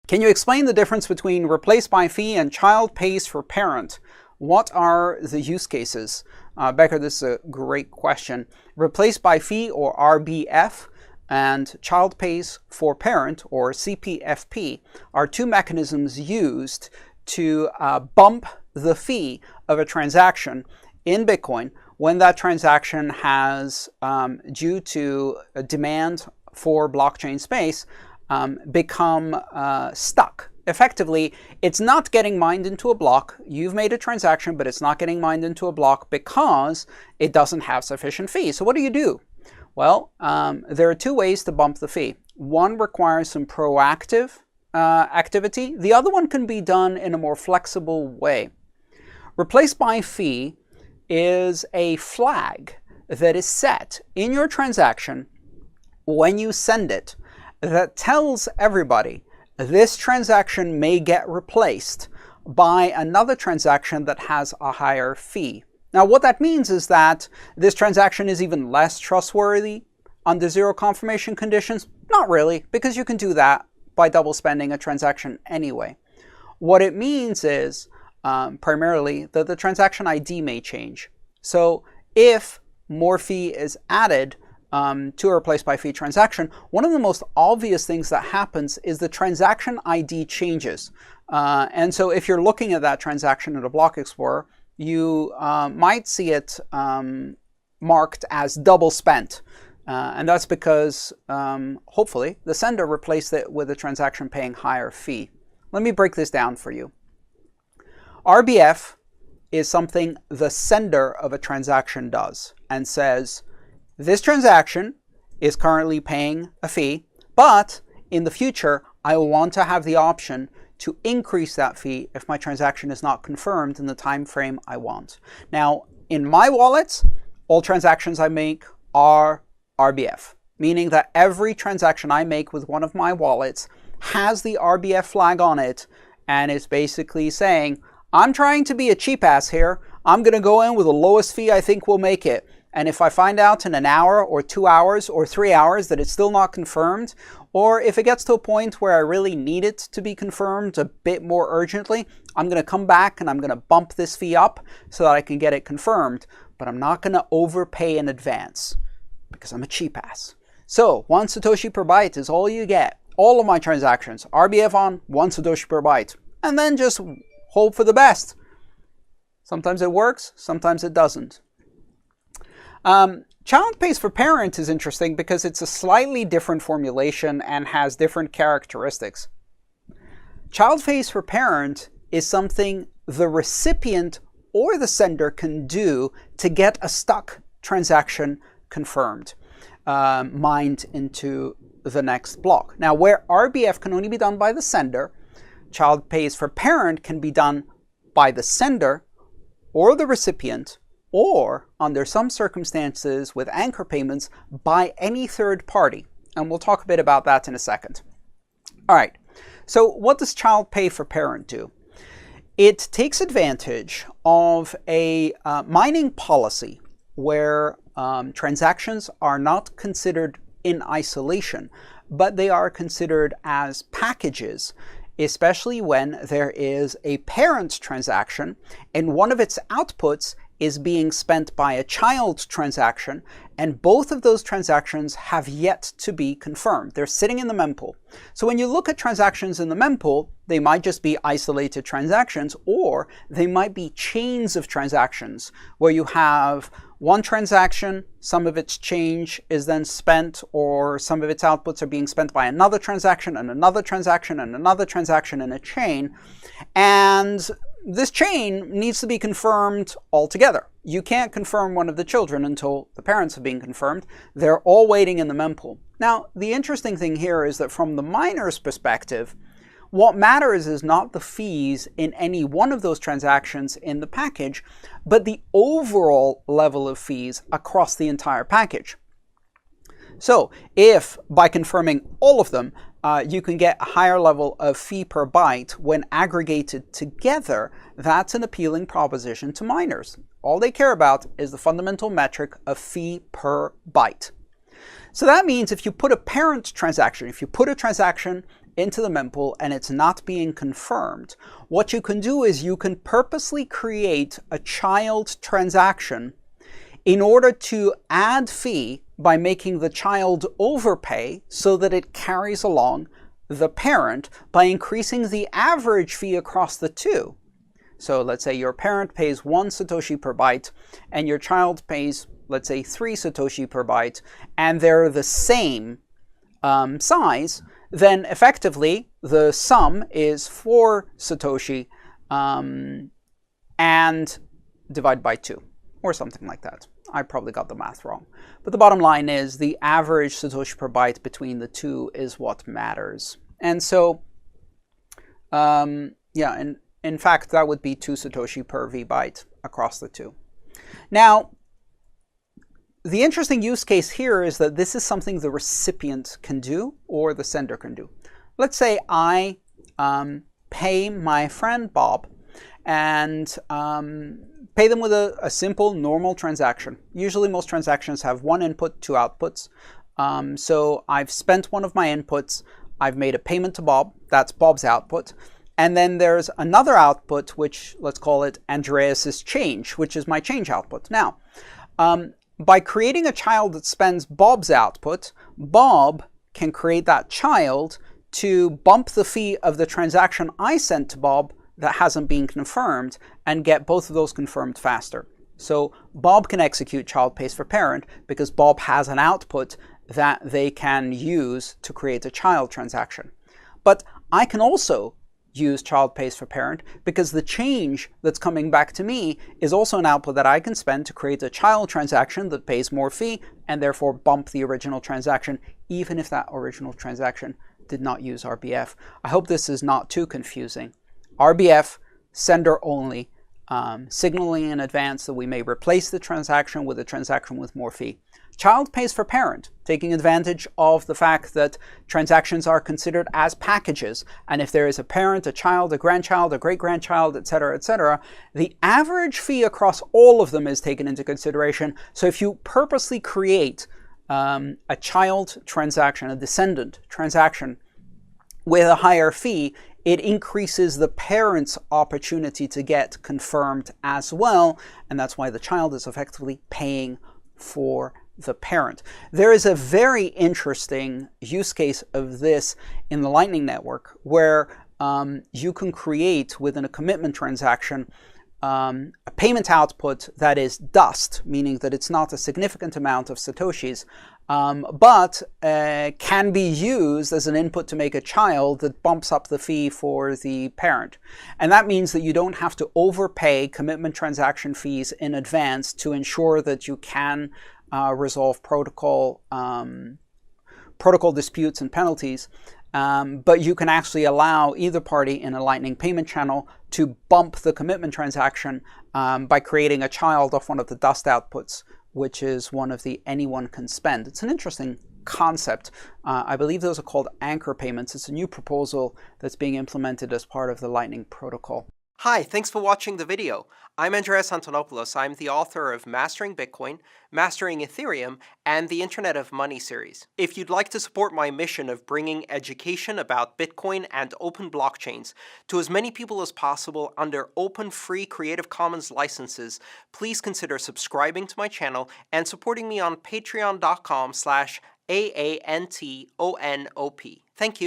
Can you explain the difference between replace by fee and child pays for parent? What are the use cases? Becker, this is a great question. Replace by fee, or RBF, and child pays for parent, or CPFP, are two mechanisms used to bump the fee of a transaction in Bitcoin when that transaction has, due to a demand for blockchain space, become stuck. Effectively, it's not getting mined into a block. You've made a transaction, but it's not getting mined into a block because it doesn't have sufficient fee. So what do you do? Well, there are two ways to bump the fee. One requires some proactive activity. The other one can be done in a more flexible way. Replace by fee is a flag that is set in your transaction when you send it that tells everybody this transaction may get replaced by another transaction that has a higher fee. Now, what that means is that this transaction is even less trustworthy under zero confirmation conditions. Not really, because you can do that by double spending a transaction anyway. What it means is primarily that the transaction ID may change. So if more fee is added to a replace by fee transaction, one of the most obvious things that happens is the transaction ID changes. And so if you're looking at that transaction in a block explorer, you might see it marked as double spent. And that's because, hopefully, the sender replaced it with a transaction paying higher fee. Let me break this down for you. RBF is something the sender of a transaction does and says, this transaction is currently paying a fee, but in the future, I want to have the option to increase that fee if my transaction is not confirmed in the time frame I want. Now, in my wallets, all transactions I make are RBF, meaning that every transaction I make with one of my wallets has the RBF flag on it and is basically saying, I'm trying to be a cheap ass here. I'm going to go in with the lowest fee I think will make it. And if I find out in an hour or 2 hours or 3 hours that it's still not confirmed, or if it gets to a point where I really need it to be confirmed a bit more urgently, I'm going to come back and I'm going to bump this fee up so that I can get it confirmed. But I'm not going to overpay in advance because I'm a cheap ass. So 1 Satoshi per byte is all you get. All of my transactions, RBF on, 1 Satoshi per byte. And then just hope for the best. Sometimes it works, sometimes it doesn't. Child pays for parent is interesting because it's a slightly different formulation and has different characteristics. Child pays for parent is something the recipient or the sender can do to get a stuck transaction confirmed, mined into the next block. Now, where RBF can only be done by the sender, child pays for parent can be done by the sender or the recipient, or under some circumstances with anchor payments by any third party. And we'll talk a bit about that in a second. All right, so what does child pay for parent do? It takes advantage of a mining policy where transactions are not considered in isolation, but they are considered as packages, especially when there is a parent transaction and one of its outputs is being spent by a child transaction, and both of those transactions have yet to be confirmed. They're sitting in the mempool. So when you look at transactions in the mempool, they might just be isolated transactions, or they might be chains of transactions where you have one transaction, some of its change is then spent, or some of its outputs are being spent by another transaction and another transaction and another transaction in a chain. And this chain needs to be confirmed altogether. You can't confirm one of the children until the parents have been confirmed. They're all waiting in the mempool. Now, the interesting thing here is that from the miner's perspective, what matters is not the fees in any one of those transactions in the package, but the overall level of fees across the entire package. So if by confirming all of them, you can get a higher level of fee per byte when aggregated together, that's an appealing proposition to miners. All they care about is the fundamental metric of fee per byte. So that means if you put a parent transaction, if you put a transaction into the mempool and it's not being confirmed, what you can do is you can purposely create a child transaction in order to add fee by making the child overpay so that it carries along the parent by increasing the average fee across the two. So let's say your parent pays 1 Satoshi per byte and your child pays, let's say, 3 Satoshi per byte, and they're the same size, then effectively the sum is 4 Satoshi and divide by 2 or something like that. I probably got the math wrong. But the bottom line is the average Satoshi per byte between the two is what matters. And so, yeah, and in fact, that would be 2 Satoshi per V byte across the two. Now, the interesting use case here is that this is something the recipient can do or the sender can do. Let's say I pay my friend Bob and pay them with a simple normal transaction. Usually most transactions have 1 input, 2 outputs. So I've spent one of my inputs, I've made a payment to Bob, that's Bob's output. And then there's another output, which let's call it Andreas's change, which is my change output. Now, by creating a child that spends Bob's output, Bob can create that child to bump the fee of the transaction I sent to Bob that hasn't been confirmed and get both of those confirmed faster. So Bob can execute child pays for parent because Bob has an output that they can use to create a child transaction. But I can also use child pays for parent because the change that's coming back to me is also an output that I can spend to create a child transaction that pays more fee and therefore bump the original transaction, even if that original transaction did not use RBF. I hope this is not too confusing. RBF, sender only, signaling in advance that we may replace the transaction with a transaction with more fee. Child pays for parent, taking advantage of the fact that transactions are considered as packages. And if there is a parent, a child, a grandchild, a great-grandchild, etc., the average fee across all of them is taken into consideration. So if you purposely create a child transaction, a descendant transaction with a higher fee, it increases the parent's opportunity to get confirmed as well. And that's why the child is effectively paying for the parent. There is a very interesting use case of this in the Lightning Network where you can create within a commitment transaction a payment output that is dust, meaning that it's not a significant amount of Satoshis, but can be used as an input to make a child that bumps up the fee for the parent. And that means that you don't have to overpay commitment transaction fees in advance to ensure that you can resolve protocol disputes and penalties. But you can actually allow either party in a Lightning payment channel to bump the commitment transaction by creating a child of one of the dust outputs, which is one of the anyone can spend. It's an interesting concept. I believe those are called anchor payments. It's a new proposal that's being implemented as part of the Lightning protocol. Hi, thanks for watching the video. I'm Andreas Antonopoulos. I'm the author of Mastering Bitcoin, Mastering Ethereum, and the Internet of Money series. If you'd like to support my mission of bringing education about Bitcoin and open blockchains to as many people as possible under open, free Creative Commons licenses, please consider subscribing to my channel and supporting me on patreon.com/AANTONOP. Thank you.